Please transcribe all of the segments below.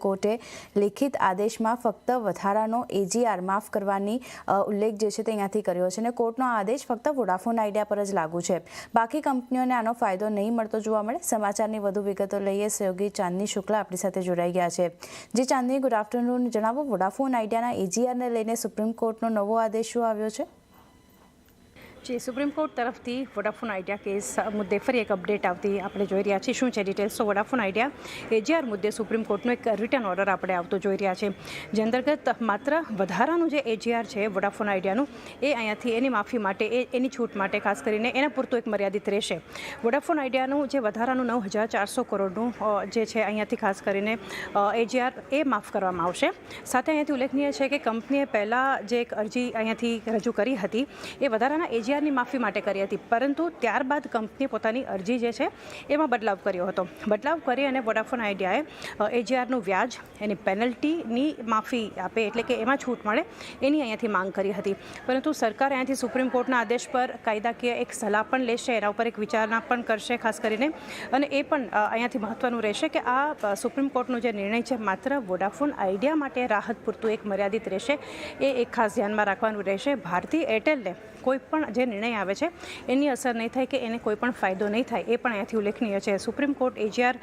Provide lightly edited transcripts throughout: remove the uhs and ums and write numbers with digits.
કોર્ટે લેખિત આદેશમાં ફક્ત વધારાનો AGR માફ કરવાની ઉલ્લેખ જે છે તે અહીંયાથી કર્યો છે અને કોર્ટનો આદેશ ફક્ત વોડાફોન આઈડિયા પર જ લાગુ છે. બાકી કંપનીઓને આનો ફાયદો નહીં મળતો જોવા મળે. સમાચારની વધુ વિગતો લઈએ. સહયોગી ચાંદની શુક્લા આપણી સાથે જોડાઈ ગયા છે. જે ચાંદની, ગુડ આફ્ટરનૂન. જણાવો, વોડાફોન આઈડિયાના AGRને લઈને સુપ્રીમ કોર્ટનો નવો આદેશ શું આવ્યો છે? જે સુપ્રીમ કોર્ટ તરફથી વોડાફોન આઈડિયા કેસ મુદ્દે ફરી એક અપડેટ આવતી આપણે જોઈ રહ્યા છીએ. શું છે ડિટેલ્સ? તો વોડાફોન આઈડિયા AGR મુદ્દે સુપ્રીમ કોર્ટનો એક રિટર્ન ઓર્ડર આપણે આવતો જોઈ રહ્યા છે, જે અંતર્ગત માત્ર વધારાનું જે AGR છે વોડાફોન આઈડિયાનું એ અહીંયાથી એની માફી માટે એની છૂટ માટે ખાસ કરીને એના પૂરતું એક મર્યાદિત રહેશે. વોડાફોન આઈડિયાનું જે વધારાનું 9,400 કરોડનું જે છે અહીંયાથી ખાસ કરીને AGR એ માફ કરવામાં આવશે. સાથે અહીંયાથી ઉલ્લેખનીય છે કે કંપનીએ પહેલાં જે એક અરજી અહીંયાથી રજૂ કરી હતી એ વધારાના AGRની માફી માટે કરી હતી, પરંતુ ત્યારબાદ કંપનીએ પોતાની અરજી જે છે એમાં બદલાવ કર્યો હતો. બદલાવ કરી અને વોડાફોન આઈડિયાએ AGRનું વ્યાજ, એની પેનલ્ટીની માફી આપે એટલે કે એમાં છૂટ મળે એની અહીંયાથી માંગ કરી હતી. પરંતુ સરકાર અહીંયાથી સુપ્રીમ કોર્ટના આદેશ પર કાયદાકીય એક સલાહ પણ લેશે, એના ઉપર એક વિચારણા પણ કરશે ખાસ કરીને. અને એ પણ અહીંયાથી મહત્ત્વનું રહેશે કે આ સુપ્રીમ કોર્ટનો જે નિર્ણય છે માત્ર વોડાફોન આઈડિયા માટે રાહત પૂરતું એક મર્યાદિત રહેશે. એ એક ખાસ ધ્યાનમાં રાખવાનું રહેશે. ભારતી એરટેલને કોઈ પણ જે નિર્ણય આવે છે એની અસર નહીં થાય કે એને કોઈ પણ ફાયદો નહીં થાય, એ પણ અહીંયાથી ઉલ્લેખનીય છે. સુપ્રીમ કોર્ટ AGR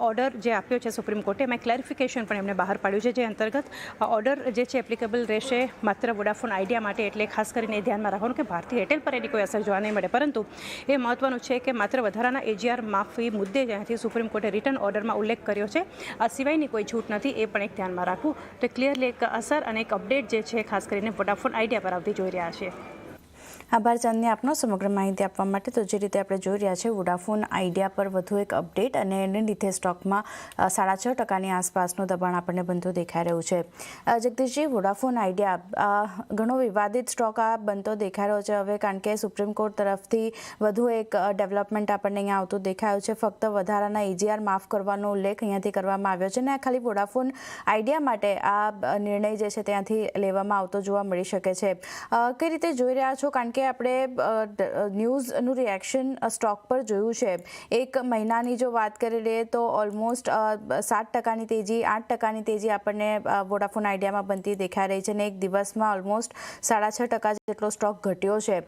ઓર્ડર જે આપ્યો છે સુપ્રીમ કોર્ટે, એમાં ક્લેરિફિકેશન પણ એમને બહાર પાડ્યું છે, જે અંતર્ગત ઓર્ડર જે છે એપ્લિકેબલ રહેશે માત્ર વોડાફોન આઈડિયા માટે. એટલે ખાસ કરીને એ ધ્યાનમાં રાખવાનું કે ભારતીય એરટેલ પર એની કોઈ અસર જોવા નહીં મળે. પરંતુ એ મહત્વનું છે કે માત્ર વધારાના AGR માફી મુદ્દે જ્યાંથી સુપ્રીમ કોર્ટે રિટર્ન ઓર્ડરમાં ઉલ્લેખ કર્યો છે, આ સિવાયની કોઈ છૂટ નથી, એ પણ એક ધ્યાનમાં રાખવું. તો ક્લિયરલી એક અસર અને એક અપડેટ જે છે ખાસ કરીને વોડાફોન આઈડિયા પર આવતી જોઈ રહ્યા છે. આભાર ચાંદની આપનો સમગ્ર માહિતી આપવા માટે. તો જે રીતે આપણે જોઈ રહ્યા છે, વોડાફોન આઈડિયા પર વધુ એક અપડેટ અને એને લીધે સ્ટોકમાં 6.5% આસપાસનું દબાણ આપણને બનતું દેખાઈ રહ્યું છે. જગદીશજી, વોડાફોન આઈડિયા ઘણો વિવાદિત સ્ટોક આ બનતો દેખાઈ રહ્યો છે હવે, કારણ કે સુપ્રીમ કોર્ટ તરફથી વધુ એક ડેવલપમેન્ટ આપણને અહીંયા આવતું દેખાયું છે. ફક્ત વધારાના AGR માફ કરવાનો ઉલ્લેખ અહીંયાથી કરવામાં આવ્યો છે અને ખાલી વોડાફોન આઈડિયા માટે આ નિર્ણય જે છે ત્યાંથી લેવામાં આવતો જોવા મળી શકે છે. કઈ રીતે જોઈ રહ્યા છો? કારણ કે આપણે ન્યૂઝનું રિએક્શન સ્ટોક પર જોયું છે. એક મહિનાની જો વાત કરી લઈએ તો ઓલમોસ્ટ 7%ની તેજી, 8%ની તેજી આપણને વોડાફોન આઈડિયામાં બનતી દેખાઈ રહી છે અને એક દિવસમાં ઓલમોસ્ટ 6.5% જેટલો સ્ટોક ઘટ્યો છે.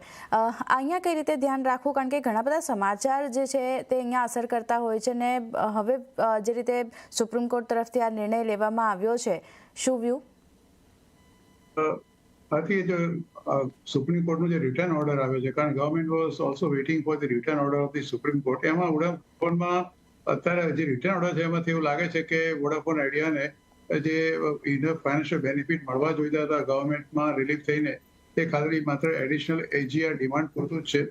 અહીંયા કઈ રીતે ધ્યાન રાખવું? કારણ કે ઘણા બધા સમાચાર જે છે તે અહીંયા અસર કરતા હોય છે અને હવે જે રીતે સુપ્રીમ કોર્ટ તરફથી આ નિર્ણય લેવામાં આવ્યો છે, શું વ્યૂ? બાકી જો સુપ્રીમ કોર્ટનો જે રિટર્ન ઓર્ડર આવ્યો છે, કારણ government was also waiting for the return order of the supreme court. એમાં વોડાફોનમાં અત્યારે જે રિટર્ન ઓર્ડર છે એમાંથી એવું લાગે છે કે વોડાફોન આઈડિયાને જે ઇનફ ફાઇનાન્શિયલ બેનિફિટ મળવા જોઈતા હતા ગવર્મેન્ટમાં રિલીફ થઈને, તે ખાલી માત્ર એડિશનલ AGR ડિમાન્ડ પૂરતું જ છે.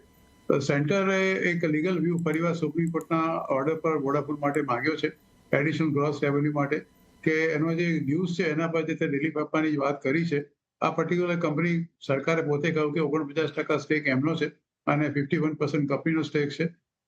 સેન્ટરે એક લીગલ વ્યૂ ફરીવાર સુપ્રીમ કોર્ટના ઓર્ડર પર વોડાફોન માટે માંગ્યો છે, એડિશનલ ગ્રોસ રેવન્યુ માટે, કે એનો જે ન્યૂઝ છે એના પર જે રિલીફ આપવાની વાત કરી છે. આ પર્ટિક્યુલર કંપની સરકારે પોતે કહ્યું કે 49% સ્ટેક એમનો છે અને 51% કંપનીનો સ્ટેક છે.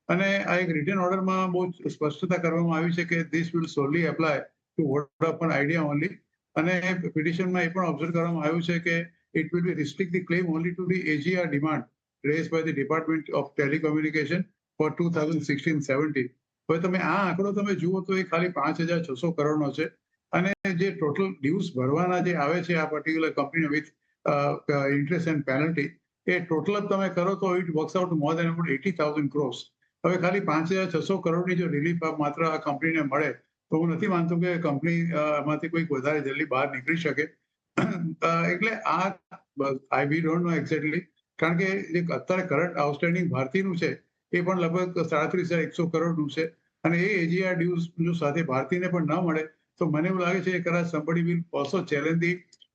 અને આ એક રિટર્ન ઓર્ડરમાં બહુ સ્પષ્ટતા કરવામાં આવી છે કે this will solely apply to Vodafone Idea only. અને પિટિશનમાં એ પણ ઓબ્ઝર્વ કરવામાં આવ્યું છે કે it will be restrict the claim only to the AGR demand raise by the department of telecommunication for 2016-17. હવે તમે આ આંકડો તમે જુઓ તો એ ખાલી 5,600 કરોડનો છે. અને જે ટોટલ ડ્યુઝ ભરવાના જે આવે છે આ પર્ટિક્યુલર કંપનીને વિથ ઇન્ટરેસ્ટ એન્ડ પેનલ્ટી, એ ટોટલ તમે કરો તો it works out more than about 80,000 crores. હવે ખાલી 5,600 કરોડની જો રિલીફ માત્ર આ કંપનીને મળે તો હું નથી માનતો કે કંપની એમાંથી કોઈ વધારે જલ્દી બહાર નીકળી શકે. એટલે આ વી ડોન્ટ નો એક્ઝેક્ટલી, કારણ કે જે અત્યારે કરંટ આઉટસ્ટેન્ડિંગ ભારતીયનું છે એ પણ લગભગ 37,100 કરોડનું છે. અને એ AGR ડ્યુઝ સાથે ભારતીયને પણ ન મળે તો મને એવું લાગે છે કે કદાચ somebody will also challenge the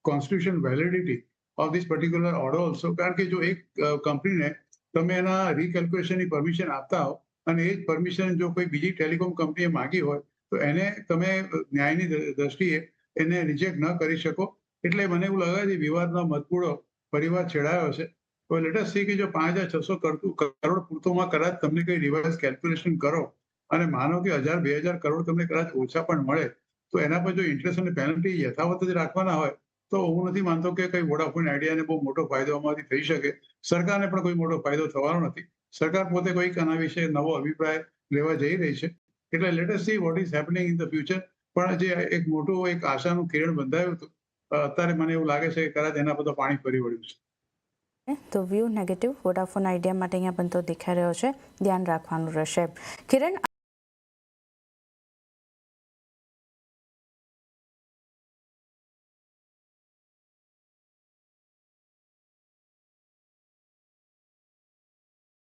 constitutional validity of this particular order also. કારણ કે જો એક કંપનીને તમે એના રીકેલ્ક્યુલેશનની પરમિશન આપતા હો અને એ જ પરમિશન જો કોઈ બીજી ટેલિકોમ કંપનીએ માંગી હોય તો એને તમે ન્યાયની દ્રષ્ટિએ એને રિજેક્ટ ન કરી શકો. એટલે મને એવું લાગે છે વિવાદનો મતપૂડો પરિવાર છેડાયો છે. તો લેટ અસ સી કે જો 5,600 કરોડ પૂરતોમાં કદાચ તમને કંઈ રિવર્સ કેલ્ક્યુલેશન કરો અને માનો કે 1,000-2,000 કરોડ તમને કદાચ ઓછા પણ મળે તો એના પર જો ઇન્ટરેસ્ટ અને પેનલ્ટી યથાવત જ રાખવાના હોય તો હું નથી માનતો કે કંઈ વોડાફોન આઈડિયાને બહુ મોટો ફાયદો આમાંથી થઈ શકે. સરકારને પણ કોઈ મોટો ફાયદો થવાનો નથી. સરકાર પોતે કોઈક આના વિશે નવો અભિપ્રાય લેવા જઈ રહી છે. એટલે let S see what is happening in the future. પણ જે એક મોટું એક આશાનું કિરણ બંધાયું હતું, અત્યારે મને એવું લાગે છે કે કદાચ એના પર તો પાણી ફરી વળ્યું છે. તો વ્યૂ નેગેટિવ વોડાફોન આઈડિયા માટે અહીંયા બનતો દેખાઈ રહ્યો છે, ધ્યાન રાખવાનું રહેશે. કિરણ,